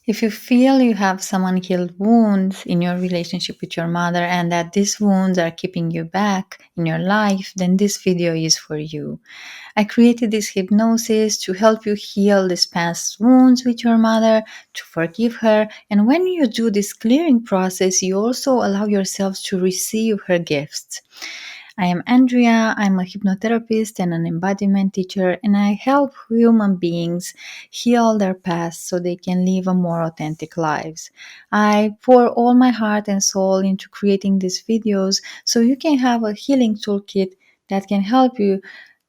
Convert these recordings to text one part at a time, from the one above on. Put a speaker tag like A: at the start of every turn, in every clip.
A: If you feel you have some unhealed wounds in your relationship with your mother and that these wounds are keeping you back in your life, then this video is for you. I created this hypnosis to help you heal these past wounds with your mother, to forgive her. And when you do this clearing process, you also allow yourself to receive her gifts. I am Andrea. I'm a hypnotherapist and an embodiment teacher, and I help human beings heal their past so they can live a more authentic lives. I pour all my heart and soul into creating these videos so you can have a healing toolkit that can help you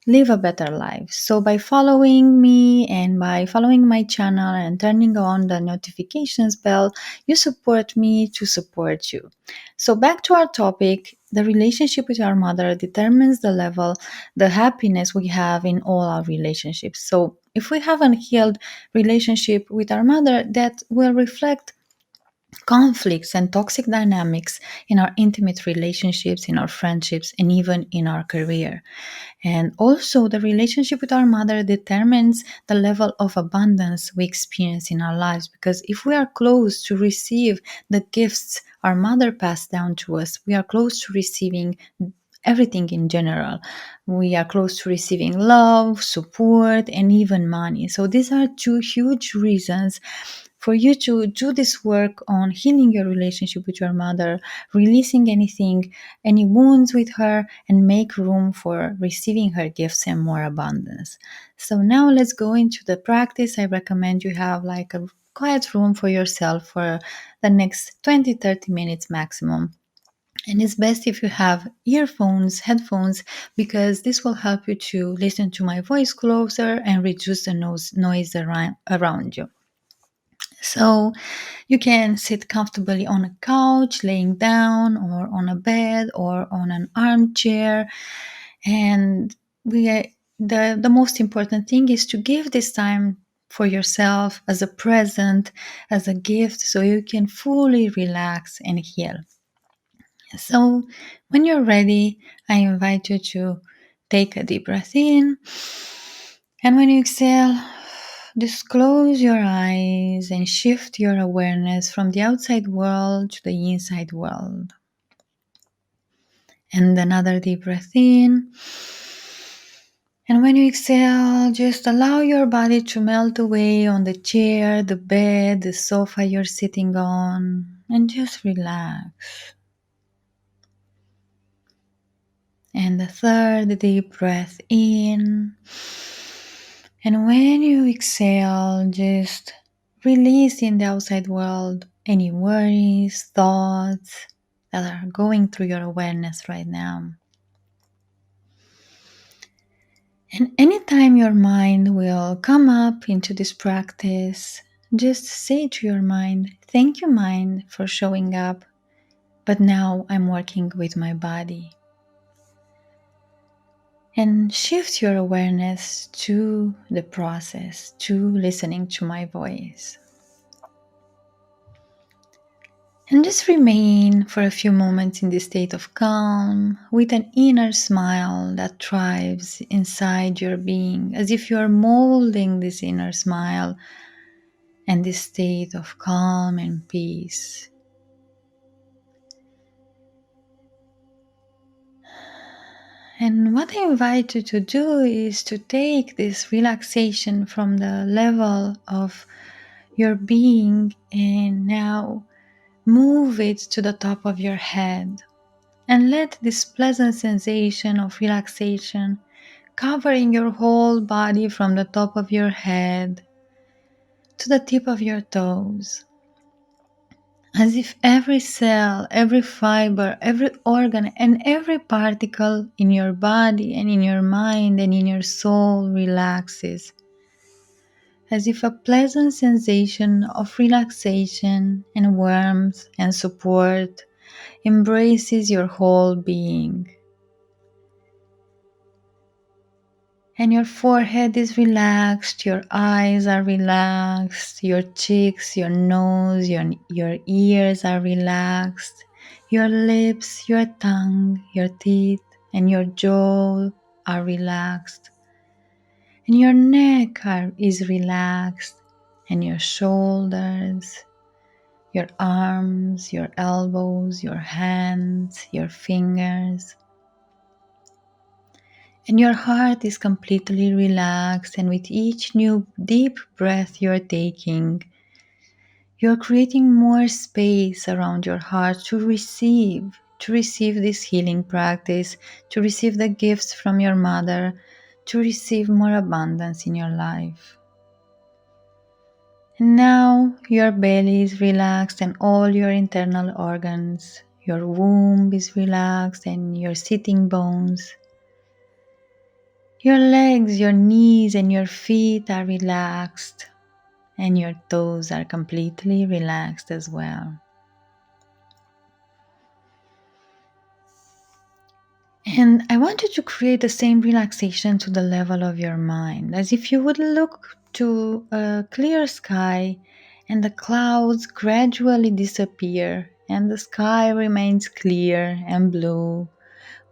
A: live a better life. So by following me and by following my channel and turning on the notifications bell, you support me to support you. So back to our topic, the relationship with our mother determines the level, the happiness we have in all our relationships. So if we have an healed relationship with our mother, that will reflect conflicts and toxic dynamics in our intimate relationships, in our friendships, and even in our career. And also, the relationship with our mother determines the level of abundance we experience in our lives. Because if we are close to receive the gifts our mother passed down to us, we are close to receiving everything in general. We are close to receiving love, support, and even money. So, these are two huge reasons for you to do this work on healing your relationship with your mother, releasing anything, any wounds with her, and make room for receiving her gifts and more abundance. So now let's go into the practice. I recommend you have like a quiet room for yourself for the next 20-30 minutes maximum. And it's best if you have earphones, headphones, because this will help you to listen to my voice closer and reduce the noise around you. So you can sit comfortably on a couch, laying down, or on a bed, or on an armchair. And the most important thing is to give this time for yourself as a present, as a gift, so you can fully relax and heal. So when you're ready, I invite you to take a deep breath in. And when you exhale, just close your eyes and shift your awareness from the outside world to the inside world. And another deep breath in. And when you exhale, just allow your body to melt away on the chair, the bed, the sofa you're sitting on, and just relax. And the third deep breath in. And when you exhale, just release in the outside world any worries, thoughts that are going through your awareness right now. And anytime your mind will come up into this practice, just say to your mind, "Thank you, mind, for showing up, but now I'm working with my body." And shift your awareness to the process, to listening to my voice. And just remain for a few moments in this state of calm with an inner smile that thrives inside your being, as if you are molding this inner smile and this state of calm and peace. And what I invite you to do is to take this relaxation from the level of your being and now move it to the top of your head. And let this pleasant sensation of relaxation covering your whole body from the top of your head to the tip of your toes. As if every cell, every fiber, every organ, and every particle in your body and in your mind and in your soul relaxes. As if a pleasant sensation of relaxation and warmth and support embraces your whole being. And your forehead is relaxed, your eyes are relaxed, your cheeks, your nose, your ears are relaxed, your lips, your tongue, your teeth, and your jaw are relaxed. And your neck is relaxed, and your shoulders, your arms, your elbows, your hands, your fingers. And your heart is completely relaxed, and with each new deep breath you're taking, you're creating more space around your heart to receive this healing practice, to receive the gifts from your mother, to receive more abundance in your life. And now your belly is relaxed and all your internal organs. Your womb is relaxed and your sitting bones. Your legs, your knees, and your feet are relaxed, and your toes are completely relaxed as well. And I want you to create the same relaxation to the level of your mind, as if you would look to a clear sky and the clouds gradually disappear and the sky remains clear and blue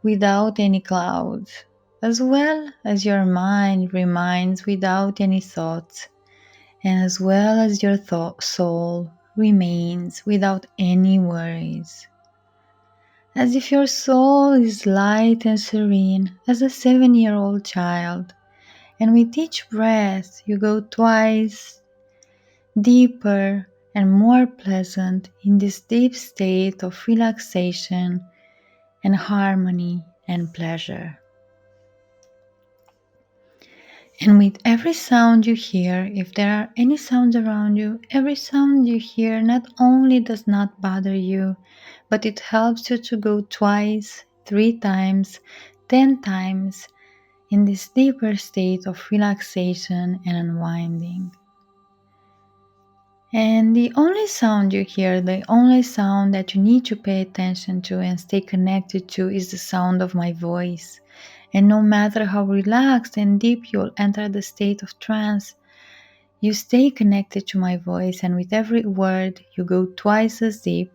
A: without any clouds, as well as your mind remains without any thoughts, and as well as your soul remains without any worries. As if your soul is light and serene as a 7-year-old child, and with each breath you go twice deeper and more pleasant in this deep state of relaxation and harmony and pleasure. And with every sound you hear, if there are any sounds around you, every sound you hear not only does not bother you, but it helps you to go twice, 3 times, 10 times in this deeper state of relaxation and unwinding. And the only sound you hear, the only sound that you need to pay attention to and stay connected to is the sound of my voice. And no matter how relaxed and deep you'll enter the state of trance, you stay connected to my voice, and with every word you go twice as deep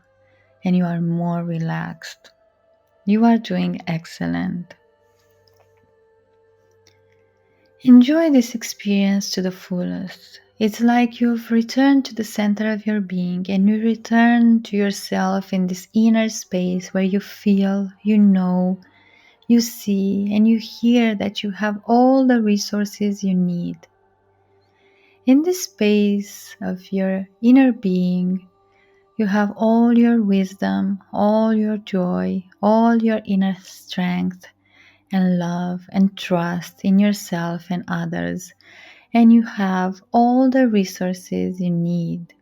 A: and you are more relaxed. You are doing excellent. Enjoy this experience to the fullest. It's like you've returned to the center of your being and you return to yourself in this inner space where you feel, you know, you see, and you hear that you have all the resources you need. In this space of your inner being, you have all your wisdom, all your joy, all your inner strength and love and trust in yourself and others, and you have all the resources you need.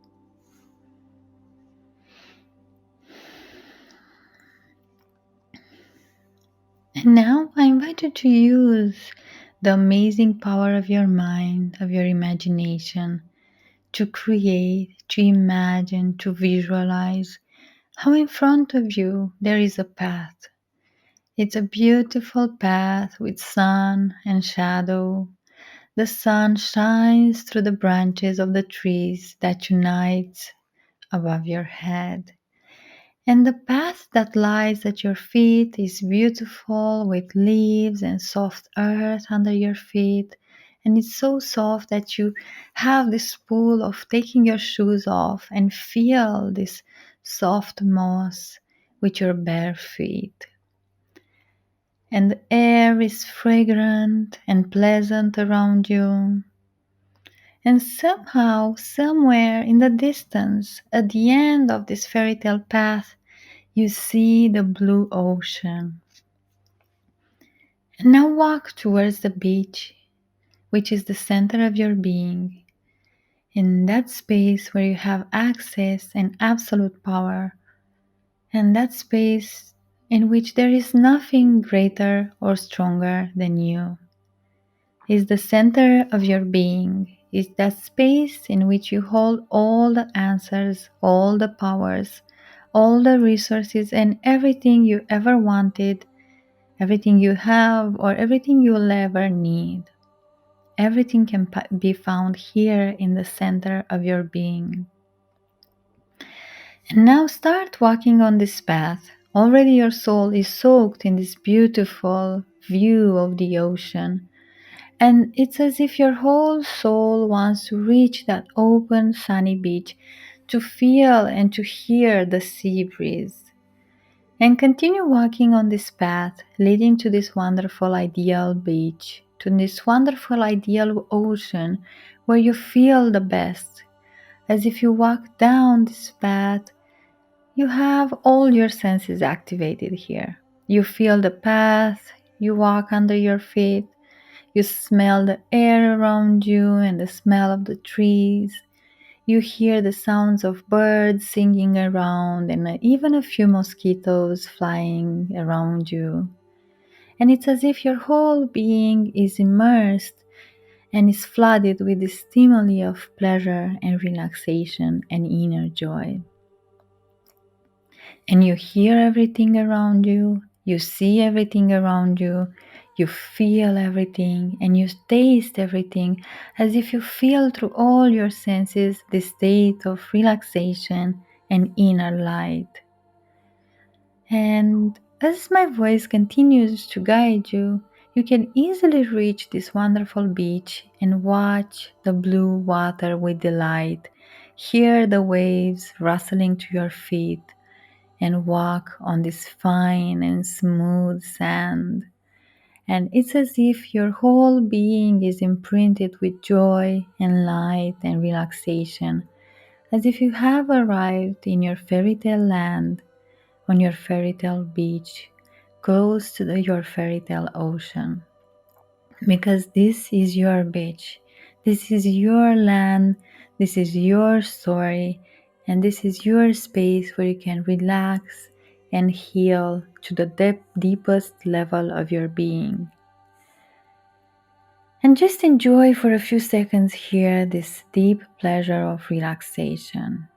A: And now I invite you to use the amazing power of your mind, of your imagination, to create, to imagine, to visualize how in front of you there is a path. It's a beautiful path with sun and shadow. The sun shines through the branches of the trees that unite above your head. And the path that lies at your feet is beautiful with leaves and soft earth under your feet. And it's so soft that you have this pull of taking your shoes off and feel this soft moss with your bare feet. And the air is fragrant and pleasant around you. And somehow, somewhere in the distance, at the end of this fairy tale path, you see the blue ocean. And now walk towards the beach, which is the center of your being, in that space where you have access and absolute power, and that space in which there is nothing greater or stronger than you. Is the center of your being, is that space in which you hold all the answers, all the powers, all the resources, and everything you ever wanted, everything you have, or everything you'll ever need. Everything can be found here in the center of your being. And now start walking on this path. Already your soul is soaked in this beautiful view of the ocean. And it's as if your whole soul wants to reach that open, sunny beach to feel and to hear the sea breeze. And continue walking on this path leading to this wonderful, ideal beach, to this wonderful, ideal ocean where you feel the best. As if you walk down this path, you have all your senses activated here. You feel the path, you walk under your feet, you smell the air around you and the smell of the trees. You hear the sounds of birds singing around and even a few mosquitoes flying around you. And it's as if your whole being is immersed and is flooded with the stimuli of pleasure and relaxation and inner joy. And you hear everything around you, you see everything around you, you feel everything, and you taste everything as if you feel through all your senses this state of relaxation and inner light. And as my voice continues to guide you, you can easily reach this wonderful beach and watch the blue water with delight, hear the waves rustling to your feet, and walk on this fine and smooth sand. And it's as if your whole being is imprinted with joy and light and relaxation, as if you have arrived in your fairy tale land, on your fairy tale beach, close to your fairy tale ocean. Because this is your beach, this is your land, this is your story, and this is your space where you can relax and heal to the deepest level of your being. And just enjoy for a few seconds here this deep pleasure of relaxation.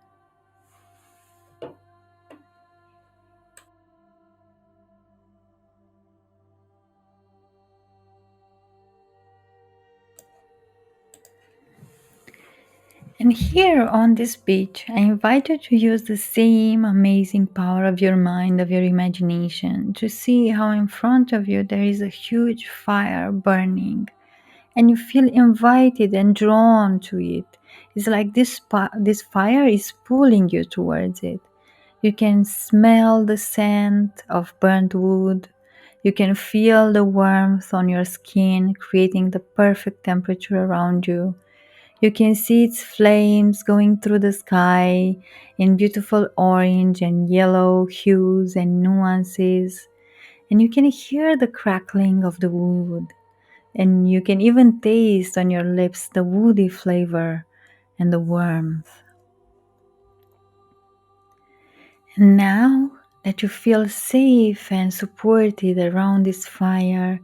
A: And here on this beach, I invite you to use the same amazing power of your mind, of your imagination, to see how in front of you there is a huge fire burning, and you feel invited and drawn to it. It's like this fire is pulling you towards it. You can smell the scent of burnt wood. You can feel the warmth on your skin, creating the perfect temperature around you. You can see its flames going through the sky in beautiful orange and yellow hues and nuances. And you can hear the crackling of the wood. And you can even taste on your lips the woody flavor and the warmth. And now that you feel safe and supported around this fire,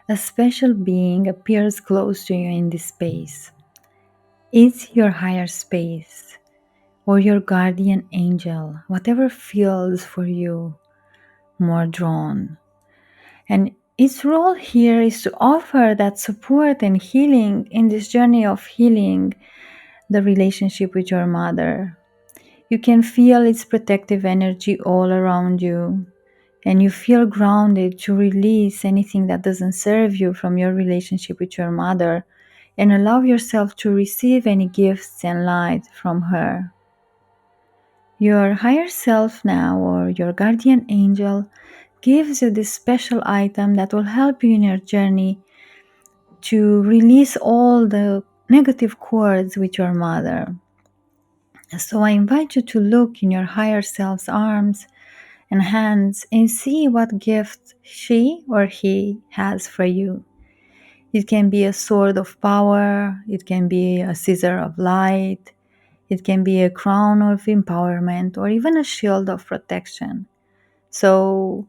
A: a special being appears close to you in this space. It's your higher space, or your guardian angel, whatever feels for you more drawn. And its role here is to offer that support and healing in this journey of healing the relationship with your mother. You can feel its protective energy all around you, and you feel grounded to release anything that doesn't serve you from your relationship with your mother and allow yourself to receive any gifts and light from her. Your higher self now, or your guardian angel, gives you this special item that will help you in your journey to release all the negative cords with your mother. So I invite you to look in your higher self's arms and hands and see what gift she or he has for you. It can be a sword of power, it can be a scissor of light, it can be a crown of empowerment, or even a shield of protection. So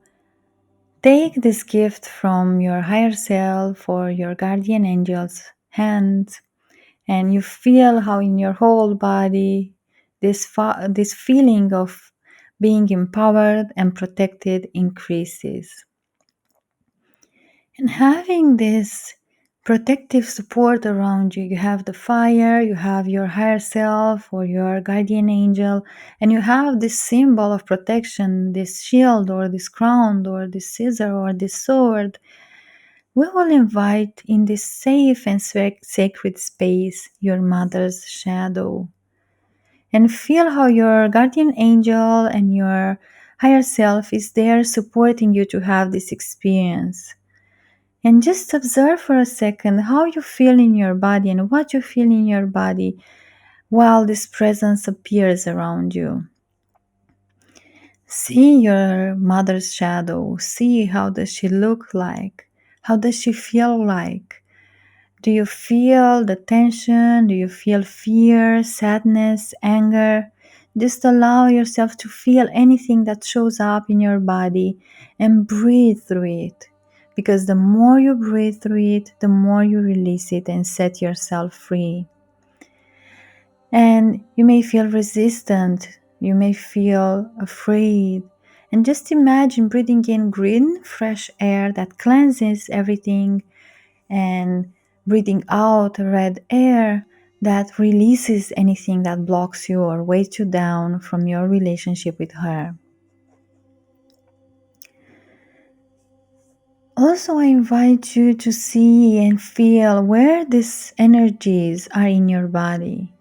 A: take this gift from your higher self or your guardian angel's hands, and you feel how in your whole body this feeling of being empowered and protected increases. And having this protective support around you, you have the fire, you have your higher self or your guardian angel, and you have this symbol of protection, this shield or this crown or this scissor or this sword We will invite in this safe and sacred space your mother's shadow, and feel how your guardian angel and your higher self is there supporting you to have this experience. And just observe for a second how you feel in your body and what you feel in your body while this presence appears around you. See your mother's shadow. See how does she look like? How does she feel like? Do you feel the tension? Do you feel fear, sadness, anger? Just allow yourself to feel anything that shows up in your body and breathe through it. Because the more you breathe through it, the more you release it and set yourself free. And you may feel resistant, you may feel afraid. And just imagine breathing in green, fresh air that cleanses everything, and breathing out red air that releases anything that blocks you or weighs you down from your relationship with her. Also, I invite you to see and feel where these energies are in your body.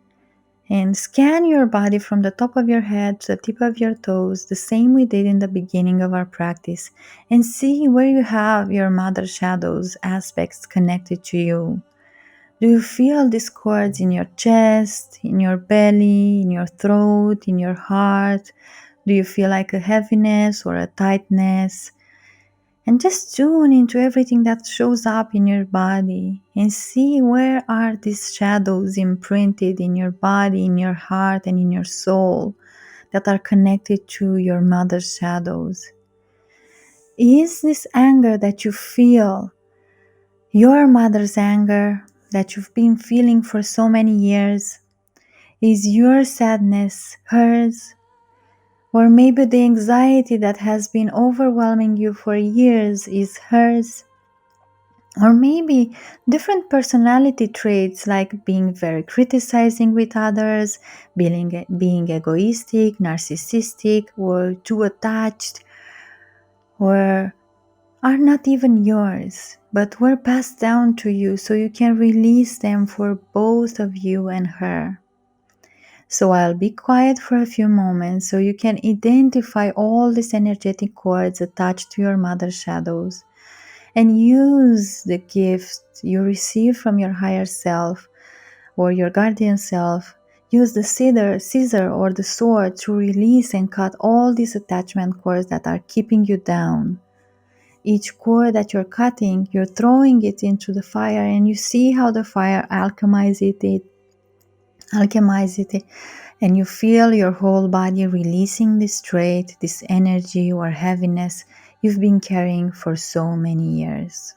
A: And scan your body from the top of your head to the tip of your toes, the same we did in the beginning of our practice, and see where you have your mother shadows aspects connected to you. Do you feel these cords in your chest, in your belly, in your throat, in your heart? Do you feel like a heaviness or a tightness? And just tune into everything that shows up in your body and see where are these shadows imprinted in your body, in your heart, and in your soul that are connected to your mother's shadows. Is this anger that you feel your mother's anger that you've been feeling for so many years? Is your sadness hers? Or maybe the anxiety that has been overwhelming you for years is hers? Or maybe different personality traits like being very criticizing with others, being egoistic, narcissistic, or too attached, or are not even yours, but were passed down to you so you can release them for both of you and her. So I'll be quiet for a few moments so you can identify all these energetic cords attached to your mother shadows and use the gift you receive from your higher self or your guardian self. Use the scissor or the sword to release and cut all these attachment cords that are keeping you down. Each cord that you're cutting, you're throwing it into the fire, and you see how the fire alchemizes it, and you feel your whole body releasing this trait, this energy or heaviness you've been carrying for so many years.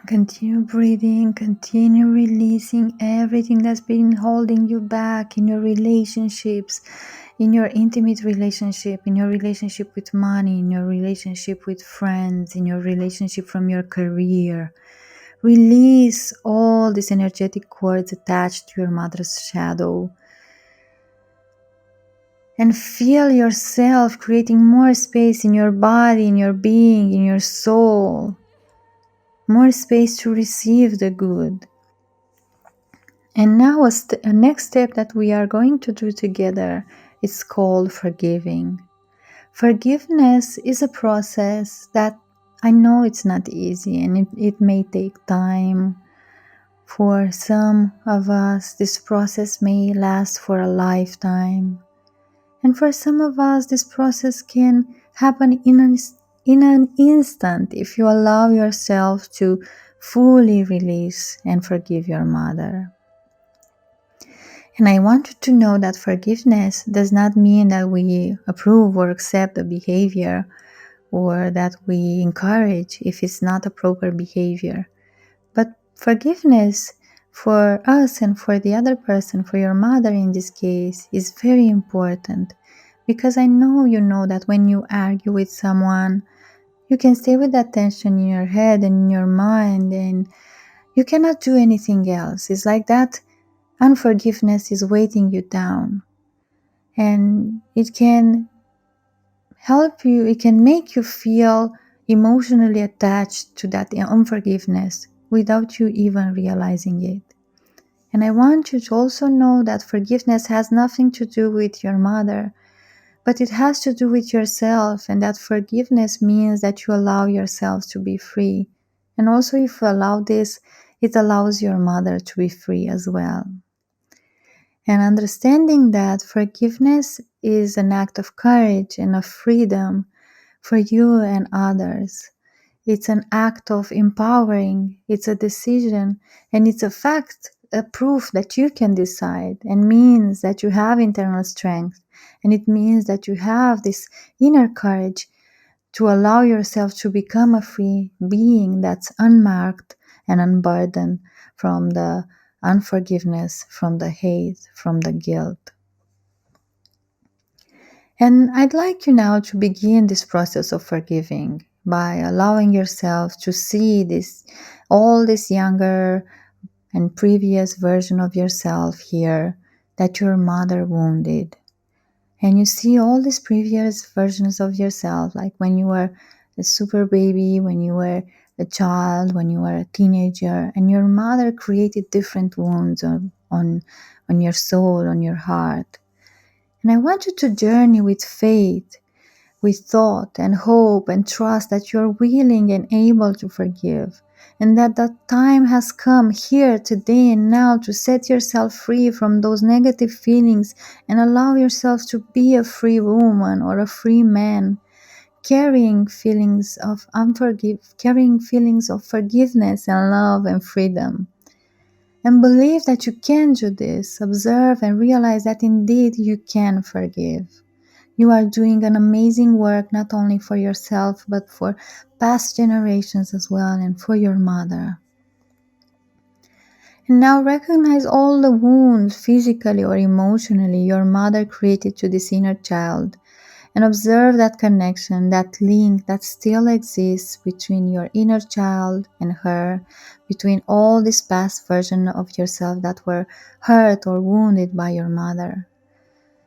A: Continue breathing, continue releasing everything that's been holding you back in your relationships, in your intimate relationship, in your relationship with money, in your relationship with friends, in your relationship from your career. Release all these energetic cords attached to your mother's shadow. And feel yourself creating more space in your body, in your being, in your soul. More space to receive the good. And now a next step that we are going to do together is called forgiving. Forgiveness is a process that I know it's not easy, and it may take time. For some of us, this process may last for a lifetime. And for some of us, this process can happen in an instant if you allow yourself to fully release and forgive your mother. And I want you to know that forgiveness does not mean that we approve or accept the behavior or that we encourage if it's not a proper behavior. But forgiveness for us and for the other person, for your mother in this case, is very important. Because I know you know that when you argue with someone, you can stay with that tension in your head and in your mind, and you cannot do anything else. It's like that unforgiveness is weighting you down. And it can help you, it can make you feel emotionally attached to that unforgiveness without you even realizing it. And I want you to also know that forgiveness has nothing to do with your mother, but it has to do with yourself, and that forgiveness means that you allow yourself to be free. And also, if you allow this, it allows your mother to be free as well. And understanding that forgiveness is an act of courage and of freedom for you and others. It's an act of empowering, it's a decision, and it's a fact, a proof that you can decide, and means that you have internal strength, and it means that you have this inner courage to allow yourself to become a free being that's unmarked and unburdened from the unforgiveness, from the hate, from the guilt. And I'd like you now to begin this process of forgiving by allowing yourself to see this, all this younger and previous version of yourself here that your mother wounded. And you see all these previous versions of yourself, like when you were a super baby, when you were a child, when you were a teenager, and your mother created different wounds on your soul, on your heart. And I want you to journey with faith, with thought and hope and trust that you're willing and able to forgive, and that the time has come here today and now to set yourself free from those negative feelings and allow yourself to be a free woman or a free man, carrying feelings of forgiveness and love and freedom. And believe that you can do this. Observe and realize that indeed you can forgive. You are doing an amazing work not only for yourself but for past generations as well, and for your mother. And now recognize all the wounds, physically or emotionally, your mother created to this inner child, and observe that connection, that link that still exists between your inner child and her, between all these past versions of yourself that were hurt or wounded by your mother.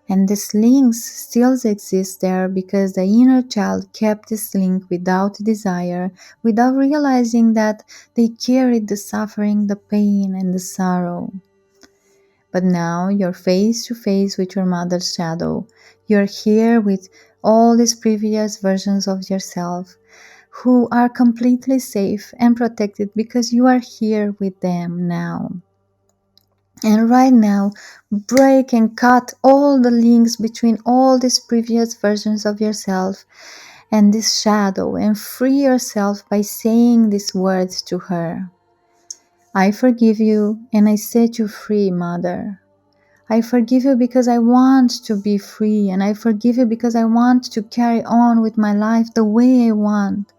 A: And this link still exists there because the inner child kept this link without desire, without realizing that they carried the suffering, the pain, and the sorrow. But now you're face to face with your mother's shadow. You're here with all these previous versions of yourself who are completely safe and protected because you are here with them now. And right now, break and cut all the links between all these previous versions of yourself and this shadow, and free yourself by saying these words to her. I forgive you and I set you free, Mother. I forgive you because I want to be free, and I forgive you because I want to carry on with my life the way I want.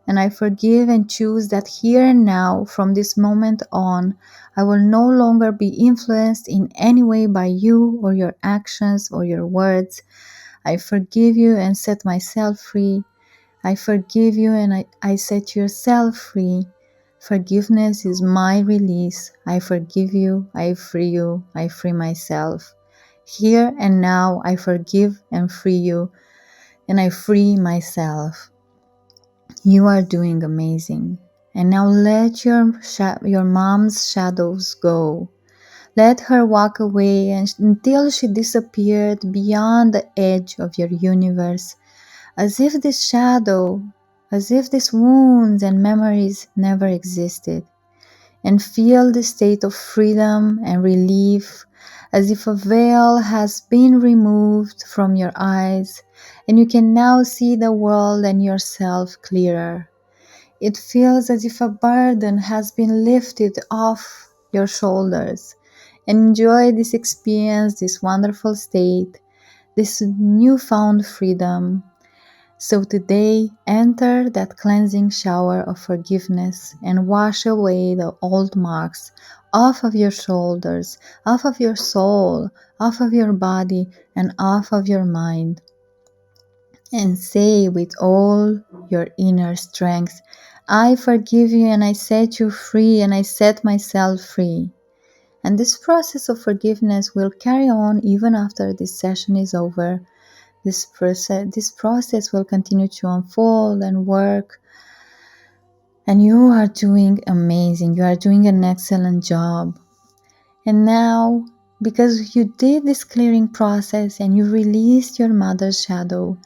A: And I forgive and choose that here and now, from this moment on, I will no longer be influenced in any way by you or your actions or your words. I forgive you and set myself free. I forgive you and I set yourself free. Forgiveness is my release. I forgive you, I free you, I free myself. Here and now, I forgive and free you, and I free myself. You are doing amazing. And now let your mom's shadows go. Let her walk away until she disappeared beyond the edge of your universe, as if this shadow, as if these wounds and memories never existed. And feel the state of freedom and relief, as if a veil has been removed from your eyes and you can now see the world and yourself clearer. It feels as if a burden has been lifted off your shoulders. Enjoy this experience, this wonderful state, this newfound freedom. So today, enter that cleansing shower of forgiveness and wash away the old marks off of your shoulders, off of your soul, off of your body, and off of your mind. And say with all your inner strength, I forgive you and I set you free and I set myself free. And this process of forgiveness will carry on even after this session is over. This process will continue to unfold and work. And you are doing amazing. You are doing an excellent job. And now, because you did this clearing process and you released your mother's shadow,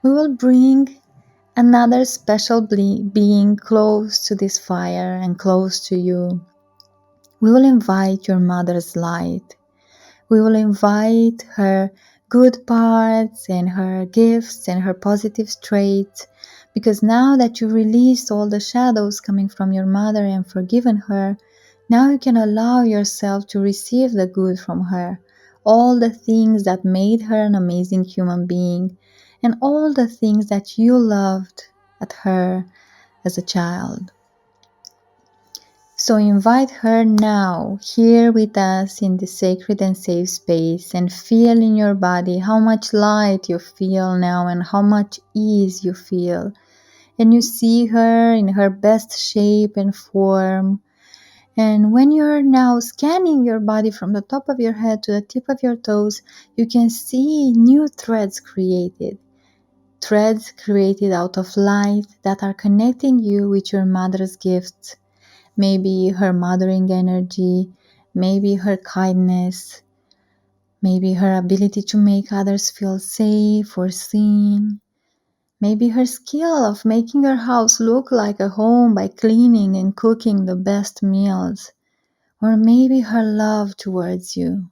A: we will bring another special being close to this fire and close to you. We will invite your mother's light. We will invite her good parts and her gifts and her positive traits, because now that you released all the shadows coming from your mother and forgiven her, now you can allow yourself to receive the good from her, all the things that made her an amazing human being, and all the things that you loved at her as a child. So invite her now, here with us in this sacred and safe space, and feel in your body how much light you feel now and how much ease you feel. And you see her in her best shape and form. And when you're now scanning your body from the top of your head to the tip of your toes, you can see new threads created. Threads created out of light that are connecting you with your mother's gifts. Maybe her mothering energy, maybe her kindness, maybe her ability to make others feel safe or seen, maybe her skill of making her house look like a home by cleaning and cooking the best meals, or maybe her love towards you.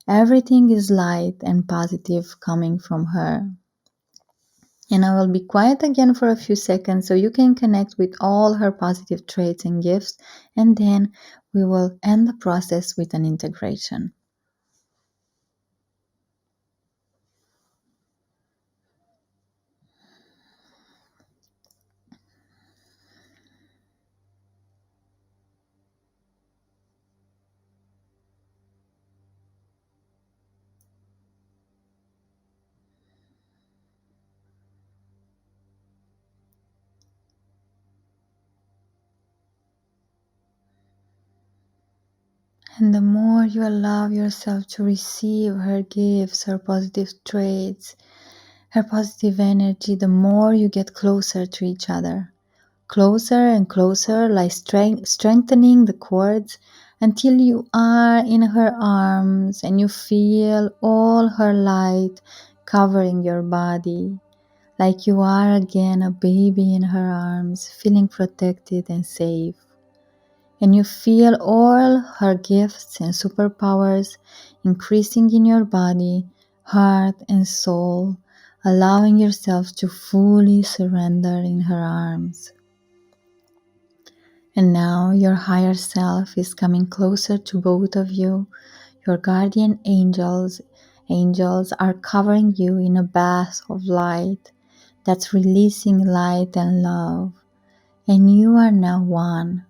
A: Everything is light and positive coming from her. And I will be quiet again for a few seconds so you can connect with all her positive traits and gifts, and then we will end the process with an integration. And the more you allow yourself to receive her gifts, her positive traits, her positive energy, the more you get closer to each other. Closer and closer, like strengthening the cords until you are in her arms and you feel all her light covering your body, like you are again a baby in her arms, feeling protected and safe. And you feel all her gifts and superpowers increasing in your body, heart, and soul, allowing yourself to fully surrender in her arms. And now your higher self is coming closer to both of you. Your guardian angels are covering you in a bath of light that's releasing light and love. And you are now one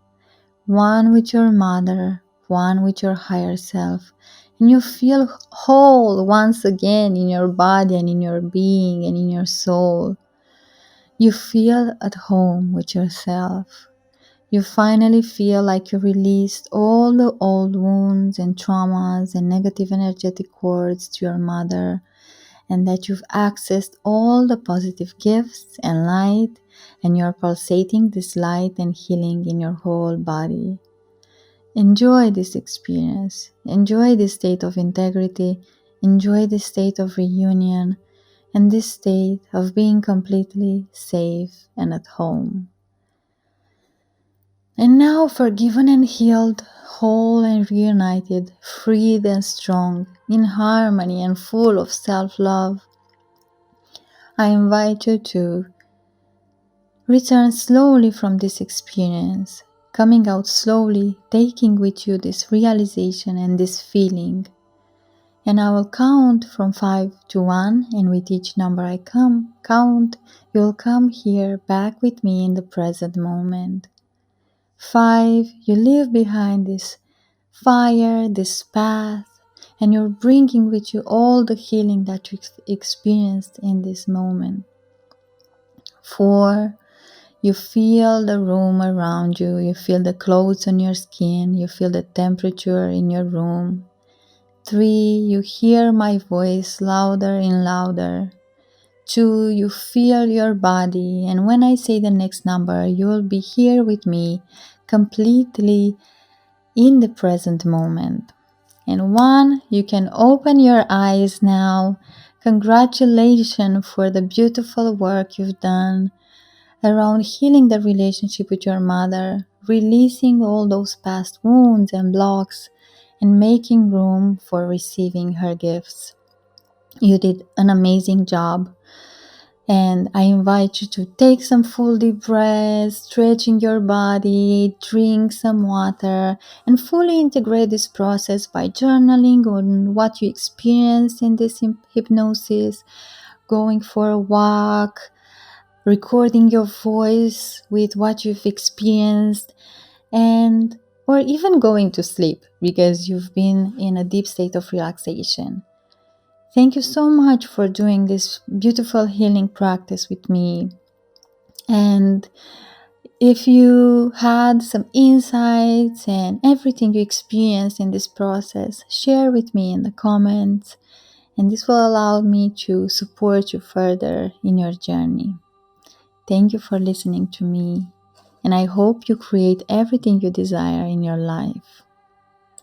A: with your mother, one with your higher self. And you feel whole once again in your body and in your being and in your soul. You feel at home with yourself. You finally feel like you released all the old wounds and traumas and negative energetic cords to your mother, and that you've accessed all the positive gifts and light, and you're pulsating this light and healing in your whole body. Enjoy this experience. Enjoy this state of integrity. Enjoy this state of reunion and this state of being completely safe and at home. And now, forgiven and healed, whole and reunited, freed and strong, in harmony and full of self-love, I invite you to return slowly from this experience, coming out slowly, taking with you this realization and this feeling. And I will count from 5 to 1, and with each number I count, you'll come here back with me in the present moment. 5, you leave behind this fire, this path, and you're bringing with you all the healing that you experienced in this moment. 4, you feel the room around you, you feel the clothes on your skin, you feel the temperature in your room. 3, you hear my voice louder and louder. 2, you feel your body, and when I say the next number, you'll be here with me, completely in the present moment. And 1, you can open your eyes now. Congratulations for the beautiful work you've done around healing the relationship with your mother, releasing all those past wounds and blocks, and making room for receiving her gifts. You did an amazing job. And I invite you to take some full deep breaths, stretching your body, drink some water, and fully integrate this process by journaling on what you experienced in this hypnosis, going for a walk, recording your voice with what you've experienced, and or even going to sleep because you've been in a deep state of relaxation. Thank you so much for doing this beautiful healing practice with me. And if you had some insights and everything you experienced in this process, share with me in the comments, and this will allow me to support you further in your journey. Thank you for listening to me, and I hope you create everything you desire in your life.